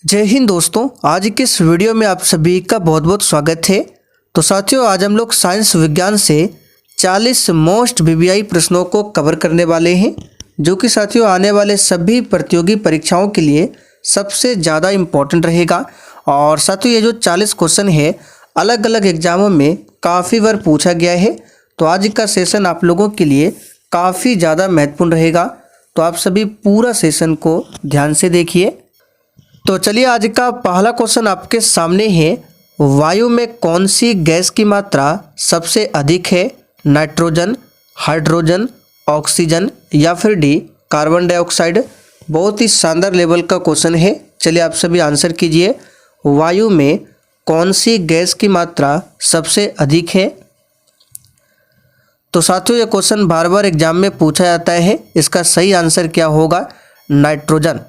जय हिंद दोस्तों। आज के इस वीडियो में आप सभी का बहुत बहुत स्वागत है। तो साथियों, आज हम लोग साइंस विज्ञान से 40 मोस्ट वीवीआई प्रश्नों को कवर करने वाले हैं, जो कि साथियों आने वाले सभी प्रतियोगी परीक्षाओं के लिए सबसे ज़्यादा इम्पोर्टेंट रहेगा। और साथियों, ये जो 40 क्वेश्चन है अलग अलग एग्जामों में काफ़ी बार पूछा गया है, तो आज का सेशन आप लोगों के लिए काफ़ी ज़्यादा महत्वपूर्ण रहेगा। तो आप सभी पूरा सेशन को ध्यान से देखिए। तो चलिए, आज का पहला क्वेश्चन आपके सामने है। वायु में कौन सी गैस की मात्रा सबसे अधिक है? नाइट्रोजन, हाइड्रोजन, ऑक्सीजन या फिर डी कार्बन डाइऑक्साइड। बहुत ही शानदार लेवल का क्वेश्चन है। चलिए आप सभी आंसर कीजिए। वायु में कौन सी गैस की मात्रा सबसे अधिक है? तो साथियों, ये क्वेश्चन बार बार एग्जाम में पूछा जाता है। इसका सही आंसर क्या होगा? नाइट्रोजन।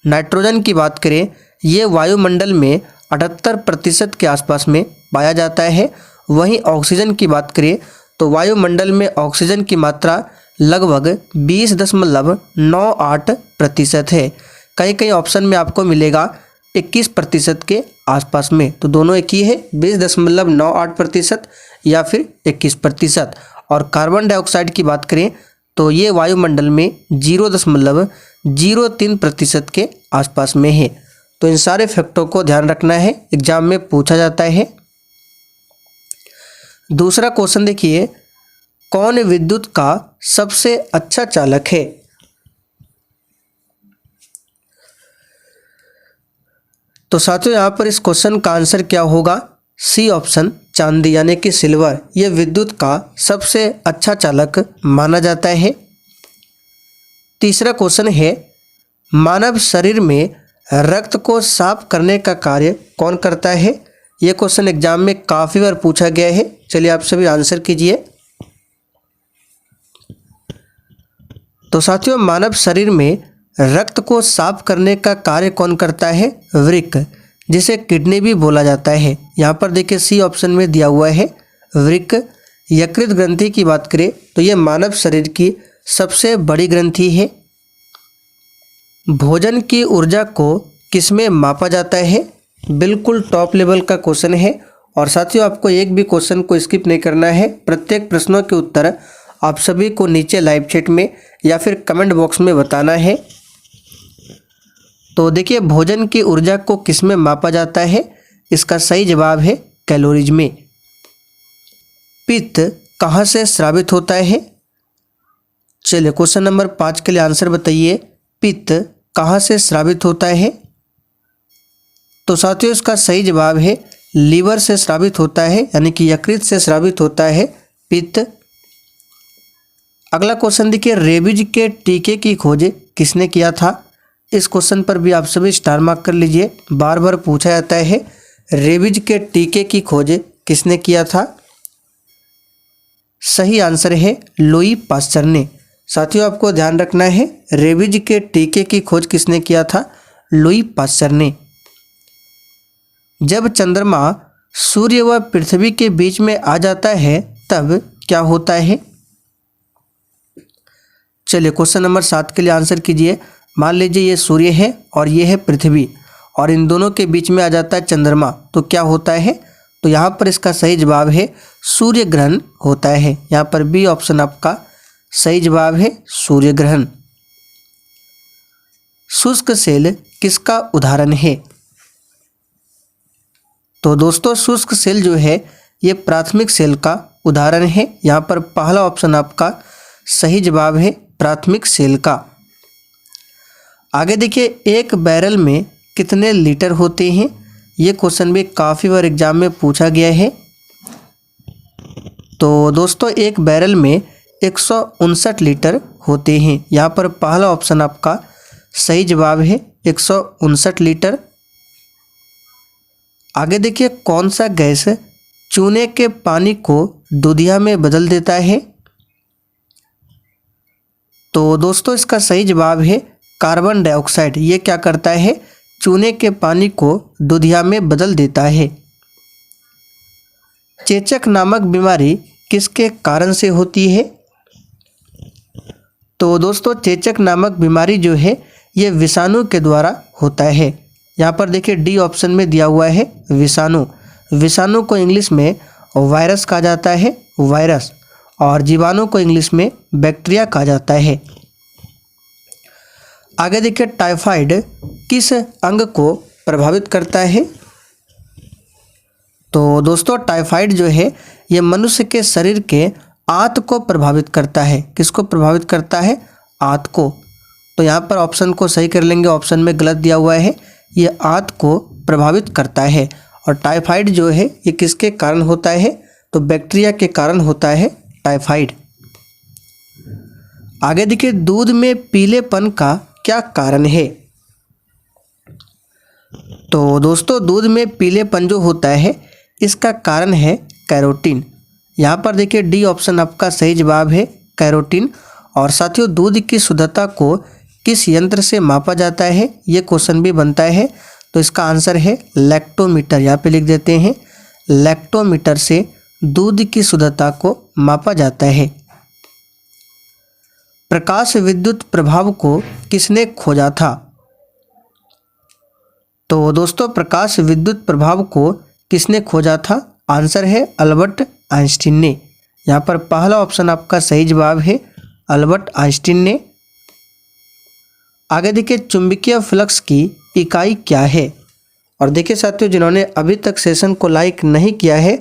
नाइट्रोजन की बात करें, ये वायुमंडल में 78% के आसपास में पाया जाता है। वहीं ऑक्सीजन की बात करें तो वायुमंडल में ऑक्सीजन की मात्रा लगभग 20.98% है। कई कई ऑप्शन में आपको मिलेगा 21% के आसपास में, तो दोनों एक ही है, 20.98% या फिर 21%। और कार्बन डाइऑक्साइड की बात करें तो ये वायुमंडल में 0.03% के आसपास में है। तो इन सारे फैक्टों को ध्यान रखना है, एग्जाम में पूछा जाता है। दूसरा क्वेश्चन देखिए, कौन विद्युत का सबसे अच्छा चालक है? तो साथियों, यहाँ पर इस क्वेश्चन का आंसर क्या होगा? सी ऑप्शन, चांदी यानी कि सिल्वर। यह विद्युत का सबसे अच्छा चालक माना जाता है। तीसरा क्वेश्चन है, मानव शरीर में रक्त को साफ करने का कार्य कौन करता है? यह क्वेश्चन एग्जाम में काफ़ी बार पूछा गया है। चलिए आप सभी आंसर कीजिए। तो साथियों, मानव शरीर में रक्त को साफ करने का कार्य कौन करता है? वृक्क, जिसे किडनी भी बोला जाता है। यहाँ पर देखिए सी ऑप्शन में दिया हुआ है वृक्क। यकृत ग्रंथि की बात करें तो यह मानव शरीर की सबसे बड़ी ग्रंथि है। भोजन की ऊर्जा को किसमें मापा जाता है? बिल्कुल टॉप लेवल का क्वेश्चन है। और साथियों, आपको एक भी क्वेश्चन को स्किप नहीं करना है। प्रत्येक प्रश्नों के उत्तर आप सभी को नीचे लाइव चैट में या फिर कमेंट बॉक्स में बताना है। तो देखिए, भोजन की ऊर्जा को किसमें मापा जाता है? इसका सही जवाब है कैलोरीज में। पित्त कहाँ से स्रावित होता है? चलिए क्वेश्चन नंबर 5 के लिए आंसर बताइए। पित्त कहाँ से स्रावित होता है? तो साथियों, इसका सही जवाब है लीवर से स्रावित होता है, यानी कि यकृत से स्रावित होता है पित्त। अगला क्वेश्चन देखिए, रेबीज के टीके की खोज किसने किया था? इस क्वेश्चन पर भी आप सभी स्टार मार्क कर लीजिए। बार बार पूछा जाता है, रेबीज के टीके की खोज किसने किया था? सही आंसर है लुई पास्चर ने। साथियों, आपको ध्यान रखना है, रेबीज के टीके की खोज किसने किया था? लुई पास्चर ने। जब चंद्रमा सूर्य व पृथ्वी के बीच में आ जाता है तब क्या होता है? चलिए क्वेश्चन नंबर 7 के लिए आंसर कीजिए। मान लीजिए ये सूर्य है और ये है पृथ्वी, और इन दोनों के बीच में आ जाता है चंद्रमा, तो क्या होता है? तो यहाँ पर इसका सही जवाब है सूर्य ग्रहण होता है। यहाँ पर बी ऑप्शन आपका सही जवाब है, सूर्य ग्रहण। शुष्क सेल किसका उदाहरण है? तो दोस्तों, शुष्क सेल जो है ये प्राथमिक सेल का उदाहरण है। यहाँ पर पहला ऑप्शन आपका सही जवाब है, प्राथमिक सेल का। आगे देखिए, एक बैरल में कितने लीटर होते हैं? ये क्वेश्चन भी काफ़ी बार एग्जाम में पूछा गया है। तो दोस्तों, एक बैरल में 159 लीटर होते हैं। यहाँ पर पहला ऑप्शन आपका सही जवाब है, 159 लीटर। आगे देखिए, कौन सा गैस चूने के पानी को दूधिया में बदल देता है? तो दोस्तों, इसका सही जवाब है कार्बन डाइऑक्साइड। ये क्या करता है? चूने के पानी को दूधिया में बदल देता है। चेचक नामक बीमारी किसके कारण से होती है? तो दोस्तों, चेचक नामक बीमारी जो है ये विषाणु के द्वारा होता है। यहाँ पर देखिए डी ऑप्शन में दिया हुआ है विषाणु। विषाणु को इंग्लिश में वायरस कहा जाता है, वायरस, और जीवाणु को इंग्लिश में बैक्टीरिया कहा जाता है। आगे देखिए टाइफाइड किस अंग को प्रभावित करता है? तो दोस्तों टाइफाइड जो है ये मनुष्य के शरीर के आंत को प्रभावित करता है। किसको प्रभावित करता है? आंत को। तो यहाँ पर ऑप्शन को सही कर लेंगे, ऑप्शन में गलत दिया हुआ है, ये आंत को प्रभावित करता है। और टाइफाइड जो है ये किसके कारण होता है? तो बैक्टीरिया के कारण होता है टाइफाइड। आगे देखिए दूध में पीलेपन का क्या कारण है? तो दोस्तों दूध में पीलेपन जो होता है इसका कारण है कैरोटीन। यहाँ पर देखिए डी ऑप्शन आपका सही जवाब है, कैरोटीन। और साथियों दूध की शुद्धता को किस यंत्र से मापा जाता है? ये क्वेश्चन भी बनता है। तो इसका आंसर है लैक्टोमीटर। यहाँ पे लिख देते हैं लैक्टोमीटर से दूध की शुद्धता को मापा जाता है। प्रकाश विद्युत प्रभाव को किसने खोजा था? तो दोस्तों प्रकाश विद्युत प्रभाव को किसने खोजा था? आंसर है अल्बर्ट आइंस्टीन ने। यहाँ पर पहला ऑप्शन आपका सही जवाब है, अल्बर्ट आइंस्टीन ने। आगे देखिए चुंबकीय फ्लक्स की इकाई क्या है? और देखिए साथियों जिन्होंने अभी तक सेशन को लाइक नहीं किया है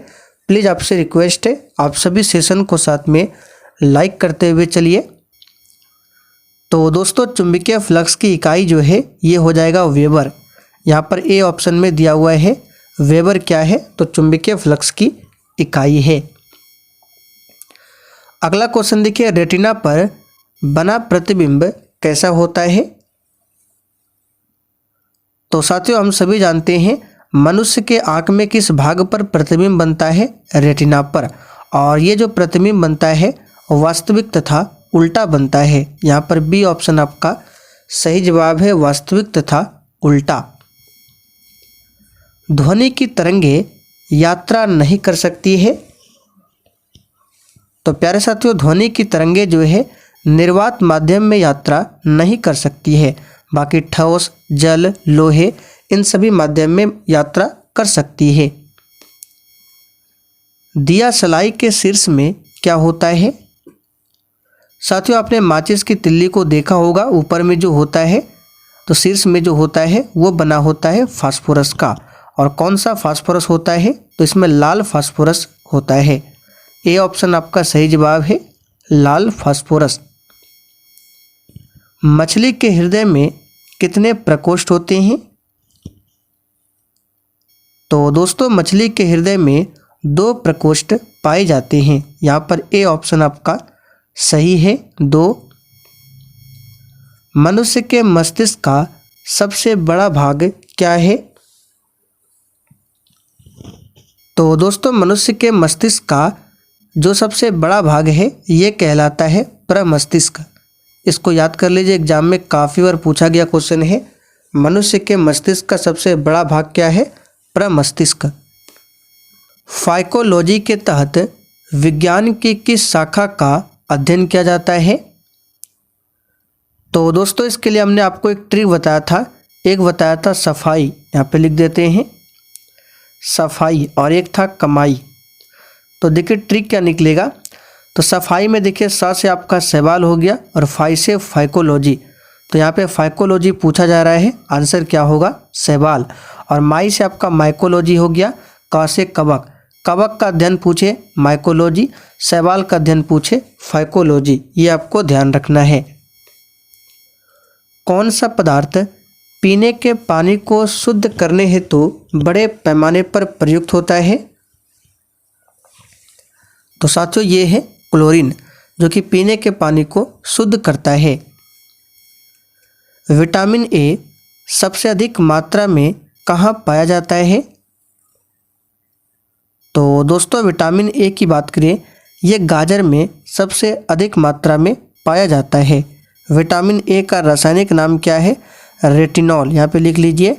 प्लीज़ आपसे रिक्वेस्ट है आप सभी सेशन को साथ में लाइक करते हुए चलिए। तो दोस्तों चुंबकीय फ्लक्स की इकाई जो है ये हो जाएगा वेबर। यहाँ पर ए ऑप्शन में दिया हुआ है वेबर क्या है? तो चुंबकीय फ्लक्स की इकाई है। अगला क्वेश्चन देखिए रेटिना पर बना प्रतिबिंब कैसा होता है? तो साथियों हम सभी जानते हैं मनुष्य के आंख में किस भाग पर प्रतिबिंब बनता है? रेटिना पर। और ये जो प्रतिबिंब बनता है वास्तविक तथा उल्टा बनता है। यहाँ पर बी ऑप्शन आपका सही जवाब है, वास्तविक तथा उल्टा। ध्वनि की तरंगे यात्रा नहीं कर सकती है? तो प्यारे साथियों ध्वनि की तरंगे जो है निर्वात माध्यम में यात्रा नहीं कर सकती है, बाकी ठोस, जल, लोहे इन सभी माध्यम में यात्रा कर सकती है। दिया सलाई के शीर्ष में क्या होता है? साथियों आपने माचिस की तिल्ली को देखा होगा, ऊपर में जो होता है तो शीर्ष में जो होता है वो बना होता है फास्फोरस का। और कौन सा फास्फोरस होता है? तो इसमें लाल फास्फोरस होता है। ए ऑप्शन आपका सही जवाब है, लाल फास्फोरस। मछली के हृदय में कितने प्रकोष्ठ होते हैं? तो दोस्तों मछली के हृदय में 2 प्रकोष्ठ पाए जाते हैं। यहाँ पर ए ऑप्शन आपका सही है, 2। मनुष्य के मस्तिष्क का सबसे बड़ा भाग क्या है? तो दोस्तों मनुष्य के मस्तिष्क का जो सबसे बड़ा भाग है ये कहलाता है प्रमस्तिष्क। इसको याद कर लीजिए, एग्जाम में काफ़ी बार पूछा गया क्वेश्चन है। मनुष्य के मस्तिष्क का सबसे बड़ा भाग क्या है? प्रमस्तिष्क। फाइकोलॉजी के तहत विज्ञान की किस शाखा का अध्ययन किया जाता है? तो दोस्तों इसके लिए हमने आपको एक ट्रिक बताया था। एक बताया था सफाई, यहाँ पे लिख देते हैं सफाई, और एक था कमाई। तो देखिए ट्रिक क्या निकलेगा। तो सफाई में देखिए सा से आपका सवाल हो गया और फाई से फाइकोलॉजी। तो यहाँ पे फाइकोलॉजी पूछा जा रहा है, आंसर क्या होगा? सवाल। और माई से आपका माइकोलॉजी हो गया, का से कवक, कवक का अध्ययन पूछे माइकोलॉजी, सवाल का अध्ययन पूछे फाइकोलॉजी। ये आपको ध्यान रखना है। कौन सा पदार्थ पीने के पानी को शुद्ध करने हेतु बड़े पैमाने पर प्रयुक्त होता है? तो साथियों ये है क्लोरीन, जो कि पीने के पानी को शुद्ध करता है। विटामिन ए सबसे अधिक मात्रा में कहाँ पाया जाता है? तो दोस्तों विटामिन ए की बात करें, ये गाजर में सबसे अधिक मात्रा में पाया जाता है। विटामिन ए का रासायनिक नाम क्या है? रेटिनॉल। यहाँ पे लिख लीजिए,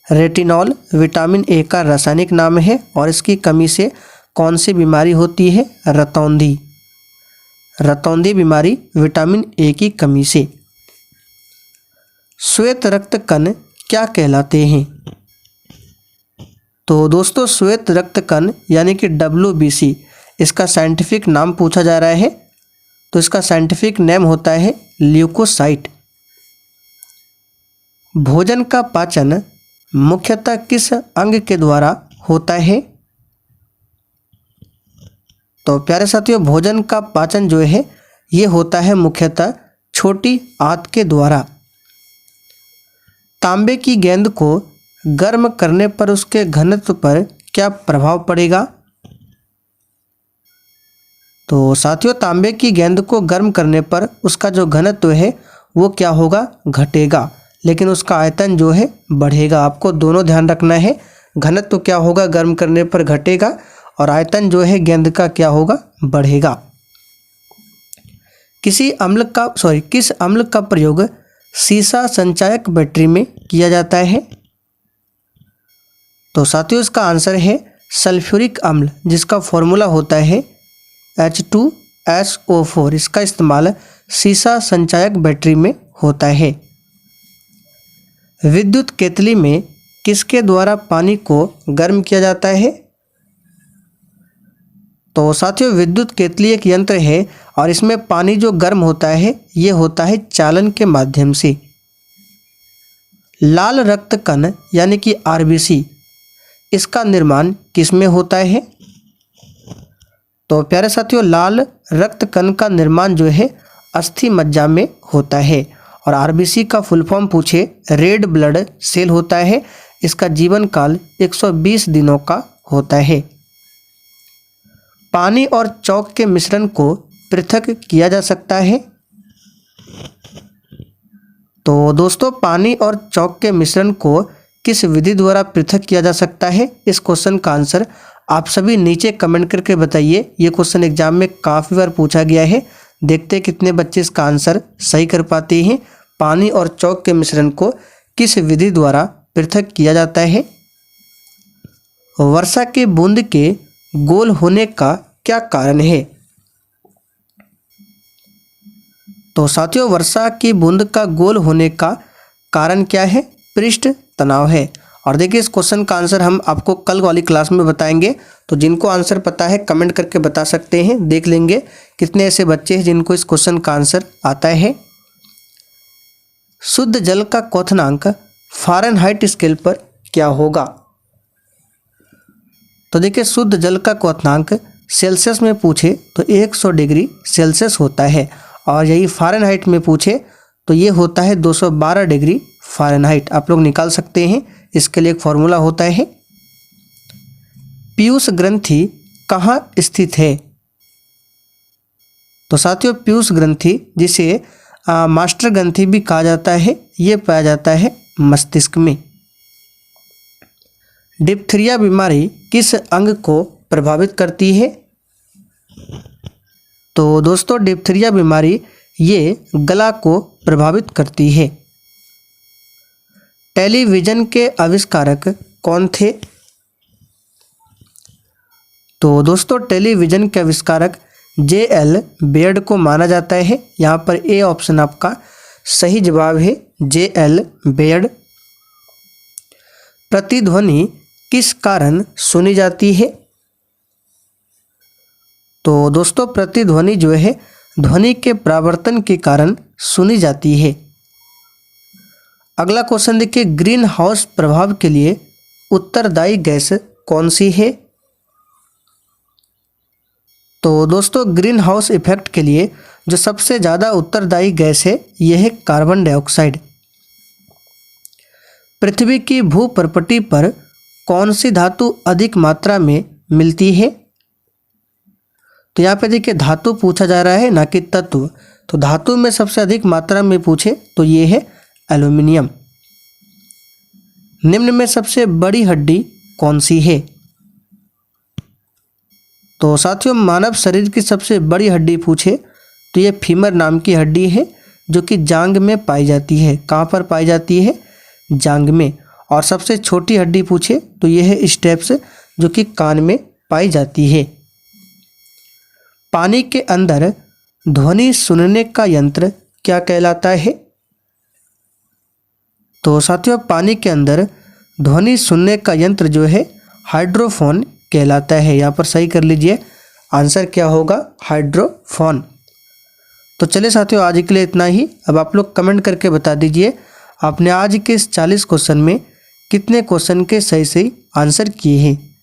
रेटिनॉल विटामिन ए का रासायनिक नाम है। और इसकी कमी से कौन सी बीमारी होती है? रतौंधी। रतौंधी बीमारी विटामिन ए की कमी से। श्वेत रक्त कण क्या कहलाते हैं? तो दोस्तों श्वेत रक्त कण यानी कि WBC, इसका साइंटिफिक नाम पूछा जा रहा है, तो इसका साइंटिफिक नेम होता है ल्यूकोसाइट। भोजन का पाचन मुख्यतः किस अंग के द्वारा होता है? तो प्यारे साथियों, भोजन का पाचन जो है ये होता है मुख्यतः छोटी आंत के द्वारा। तांबे की गेंद को गर्म करने पर उसके घनत्व पर क्या प्रभाव पड़ेगा? तो साथियों, तांबे की गेंद को गर्म करने पर उसका जो घनत्व है वो क्या होगा? घटेगा, लेकिन उसका आयतन जो है बढ़ेगा। आपको दोनों ध्यान रखना है, घनत्व क्या होगा? गर्म करने पर घटेगा, और आयतन जो है गेंद का क्या होगा? बढ़ेगा। किस अम्ल का प्रयोग सीसा संचायक बैटरी में किया जाता है? तो साथियों इसका आंसर है सल्फ्यूरिक अम्ल, जिसका फॉर्मूला होता है H2SO4। इसका इस्तेमाल सीसा संचायक बैटरी में होता है। विद्युत केतली में किसके द्वारा पानी को गर्म किया जाता है? तो साथियों विद्युत केतली एक यंत्र है और इसमें पानी जो गर्म होता है ये होता है चालन के माध्यम से। लाल रक्त कण यानी कि RBC, इसका निर्माण किसमें होता है? तो प्यारे साथियों, लाल रक्त कण का निर्माण जो है अस्थि मज्जा में होता है, और RBC का फुल फॉर्म पूछे रेड ब्लड सेल होता है। इसका जीवन काल 120 दिनों का होता है। पानी और चौक के मिश्रण को पृथक किया जा सकता है? तो दोस्तों पानी और चौक के मिश्रण को किस विधि द्वारा पृथक किया जा सकता है? इस क्वेश्चन का आंसर आप सभी नीचे कमेंट करके बताइए। ये क्वेश्चन एग्जाम में काफ़ी बार पूछा गया है। देखते हैं कितने बच्चे इसका आंसर सही कर पाते हैं। पानी और चौक के मिश्रण को किस विधि द्वारा पृथक किया जाता है? वर्षा के बूंद के गोल होने का क्या कारण है? तो साथियों वर्षा की बूंद का गोल होने का कारण क्या है? पृष्ठ तनाव है। और देखिए इस क्वेश्चन का आंसर हम आपको कल वाली क्लास में बताएंगे, तो जिनको आंसर पता है कमेंट करके बता सकते हैं। देख लेंगे कितने ऐसे बच्चे हैं जिनको इस क्वेश्चन का आंसर आता है। शुद्ध जल का क्वथनांक फ़ारेनहाइट स्केल पर क्या होगा? तो देखिए शुद्ध जल का क्वथनांक सेल्सियस में पूछे तो 100 डिग्री सेल्सियस होता है, और यही फ़ारेनहाइट में पूछे तो ये होता है 212 डिग्री फ़ारेनहाइट। आप लोग निकाल सकते हैं, इसके लिए एक फॉर्मूला होता है। पीयूष ग्रंथि कहाँ स्थित है? तो साथियों पीयूष ग्रंथि, जिसे मास्टर ग्रंथि भी कहा जाता है, ये पाया जाता है मस्तिष्क में। डिप्थीरिया बीमारी किस अंग को प्रभावित करती है? तो दोस्तों डिप्थीरिया बीमारी ये गला को प्रभावित करती है। टेलीविज़न के आविष्कारक कौन थे? तो दोस्तों टेलीविज़न के आविष्कारक J.L. बेयर्ड को माना जाता है। यहाँ पर ए ऑप्शन आपका सही जवाब है, J.L. बेयर्ड। प्रतिध्वनि किस कारण सुनी जाती है? तो दोस्तों प्रतिध्वनि जो है ध्वनि के परावर्तन के कारण सुनी जाती है। अगला क्वेश्चन देखिए, ग्रीन हाउस प्रभाव के लिए उत्तरदायी गैस कौन सी है? तो दोस्तों ग्रीन हाउस इफेक्ट के लिए जो सबसे ज़्यादा उत्तरदायी गैस है यह है कार्बन डाइऑक्साइड। पृथ्वी की भूपर्पटी पर कौन सी धातु अधिक मात्रा में मिलती है? तो यहाँ पे देखिए धातु पूछा जा रहा है ना कि तत्व। तो धातु में सबसे अधिक मात्रा में पूछे तो ये है एल्यूमिनियम। निम्न में सबसे बड़ी हड्डी कौन सी है? तो साथियों मानव शरीर की सबसे बड़ी हड्डी पूछे तो ये फीमर नाम की हड्डी है, जो कि जांघ में पाई जाती है। कहाँ पर पाई जाती है? जांघ में। और सबसे छोटी हड्डी पूछे तो ये है स्टेप्स, जो कि कान में पाई जाती है। पानी के अंदर ध्वनि सुनने का यंत्र क्या कहलाता है? तो साथियों पानी के अंदर ध्वनि सुनने का यंत्र जो है हाइड्रोफोन कहलाता है। यहाँ पर सही कर लीजिए, आंसर क्या होगा? हाइड्रोफोन। तो चलिए साथियों आज के लिए इतना ही। अब आप लोग कमेंट करके बता दीजिए आपने आज के इस 40 क्वेश्चन में कितने क्वेश्चन के सही आंसर किए हैं।